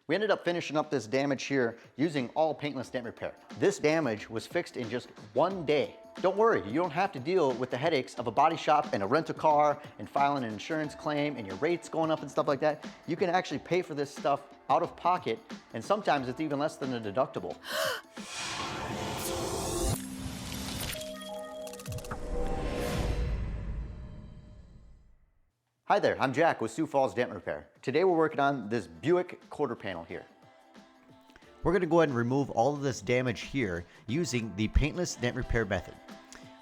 We ended up finishing up this damage here using all Paintless Dent Repair. This damage was fixed in just one day. Don't worry, you don't have to deal with the headaches of a body shop and a rental car and filing an insurance claim and your rates going up and stuff like that. You can actually pay for this stuff out of pocket, and sometimes it's even less than a deductible. Hi there, I'm Jack with Sioux Falls Dent Repair. Today we're working on this Buick quarter panel here. We're gonna go ahead and remove all of this damage here using the Paintless Dent Repair method.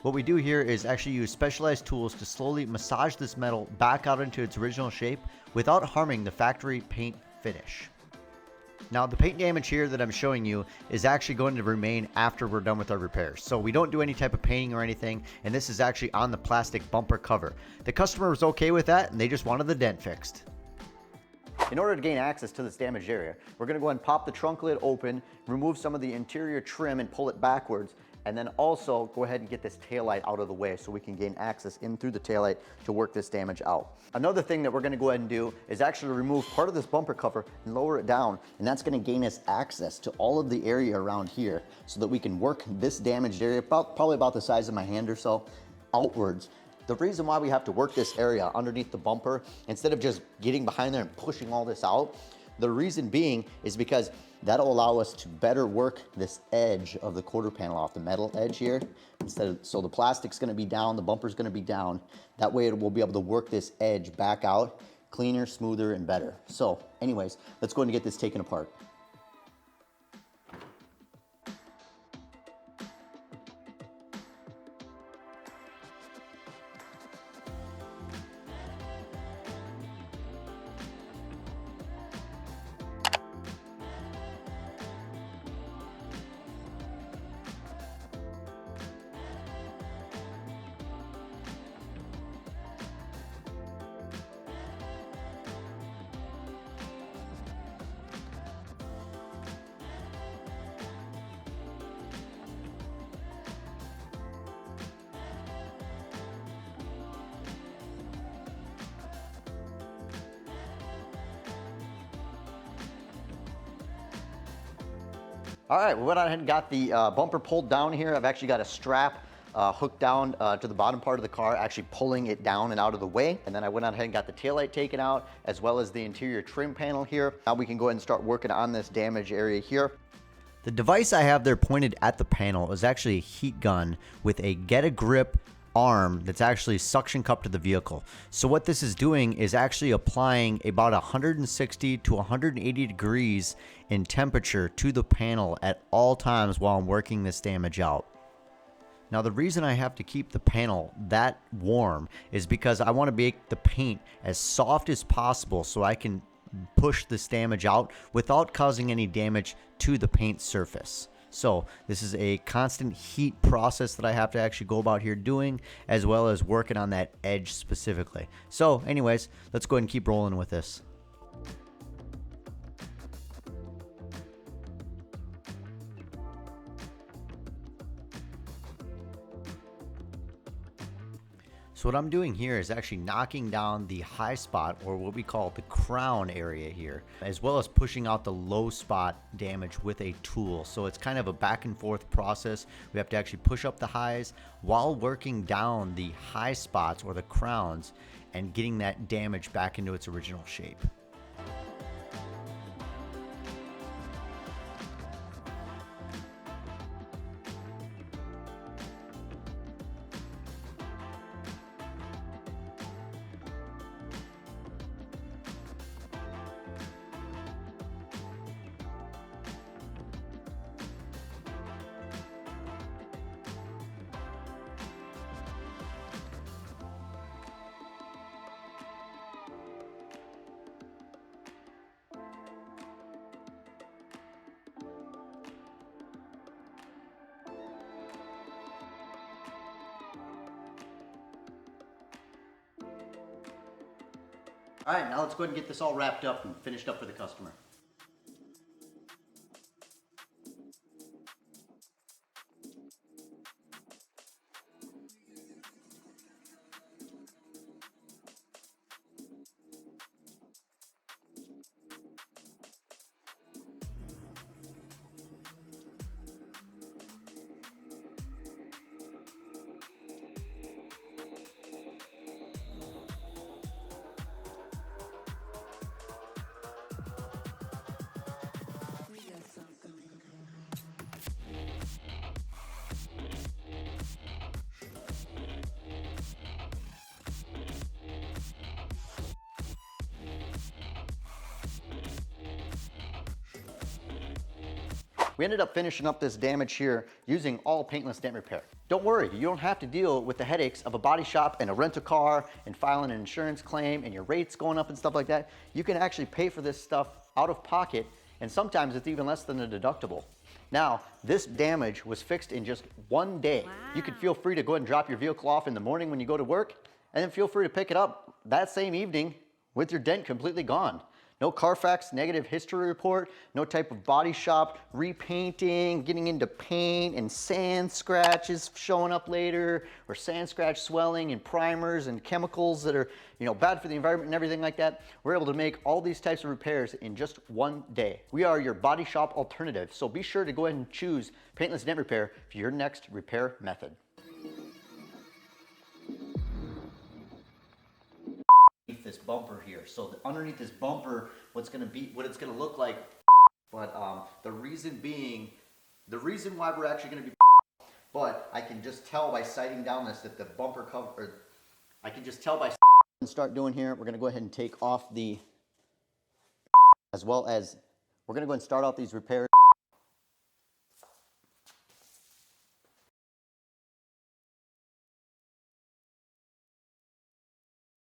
What we do here is actually use specialized tools to slowly massage this metal back out into its original shape without harming the factory paint finish. Now the paint damage here that I'm showing you is actually going to remain after we're done with our repairs. So we don't do any type of painting or anything, and this is actually on the plastic bumper cover. The customer was okay with that, and they just wanted the dent fixed. In order to gain access to this damaged area, we're gonna go ahead and pop the trunk lid open, remove some of the interior trim and pull it backwards, and then also go ahead and get this taillight out of the way so we can gain access in through the taillight to work this damage out. Another thing that we're gonna go ahead and do is actually remove part of this bumper cover and lower it down, and that's gonna gain us access to all of the area around here so that we can work this damaged area, probably about the size of my hand or so, outwards. The reason why we have to work this area underneath the bumper, instead of just getting behind there and pushing all this out, the reason being is because that'll allow us to better work this edge of the quarter panel off, the metal edge here. So the plastic's gonna be down, the bumper's gonna be down. That way we'll be able to work this edge back out cleaner, smoother, and better. So anyways, let's go ahead and get this taken apart. All right, we went ahead and got the bumper pulled down here. I've actually got a strap hooked down to the bottom part of the car, actually pulling it down and out of the way. And then I went ahead and got the taillight taken out, as well as the interior trim panel here. Now we can go ahead and start working on this damage area here. The device I have there pointed at the panel is actually a heat gun with a get a grip arm that's actually suction cupped to the vehicle. So what this is doing is actually applying about 160 to 180 degrees in temperature to the panel at all times while I'm working this damage out. Now the reason I have to keep the panel that warm is because I want to make the paint as soft as possible so I can push this damage out without causing any damage to the paint surface. So this is a constant heat process that I have to actually go about here doing, as well as working on that edge specifically. So anyways, let's go ahead and keep rolling with this. So what I'm doing here is actually knocking down the high spot, or what we call the crown area here, as well as pushing out the low spot damage with a tool. So it's kind of a back and forth process. We have to actually push up the highs while working down the high spots or the crowns and getting that damage back into its original shape. All right, now let's go ahead and get this all wrapped up and finished up for the customer. We ended up finishing up this damage here using all Paintless Dent Repair. Don't worry, you don't have to deal with the headaches of a body shop and a rental car and filing an insurance claim and your rates going up and stuff like that. You can actually pay for this stuff out of pocket, and sometimes it's even less than a deductible. Now, this damage was fixed in just one day. Wow. You can feel free to go ahead and drop your vehicle off in the morning when you go to work, and then feel free to pick it up that same evening with your dent completely gone. No Carfax negative history report, no type of body shop repainting, getting into paint and sand scratches showing up later, or sand scratch swelling and primers and chemicals that are, bad for the environment and everything like that. We're able to make all these types of repairs in just one day. We are your body shop alternative, so be sure to go ahead and choose Paintless Dent Repair for your next repair method. This bumper here, so underneath this bumper, what it's gonna look like, but the reason why we're actually gonna be, but I can just tell by sighting down this that the bumper cover, or I can just tell by start doing here. We're gonna go ahead and take off the, as well as we're gonna go ahead and start off these repairs.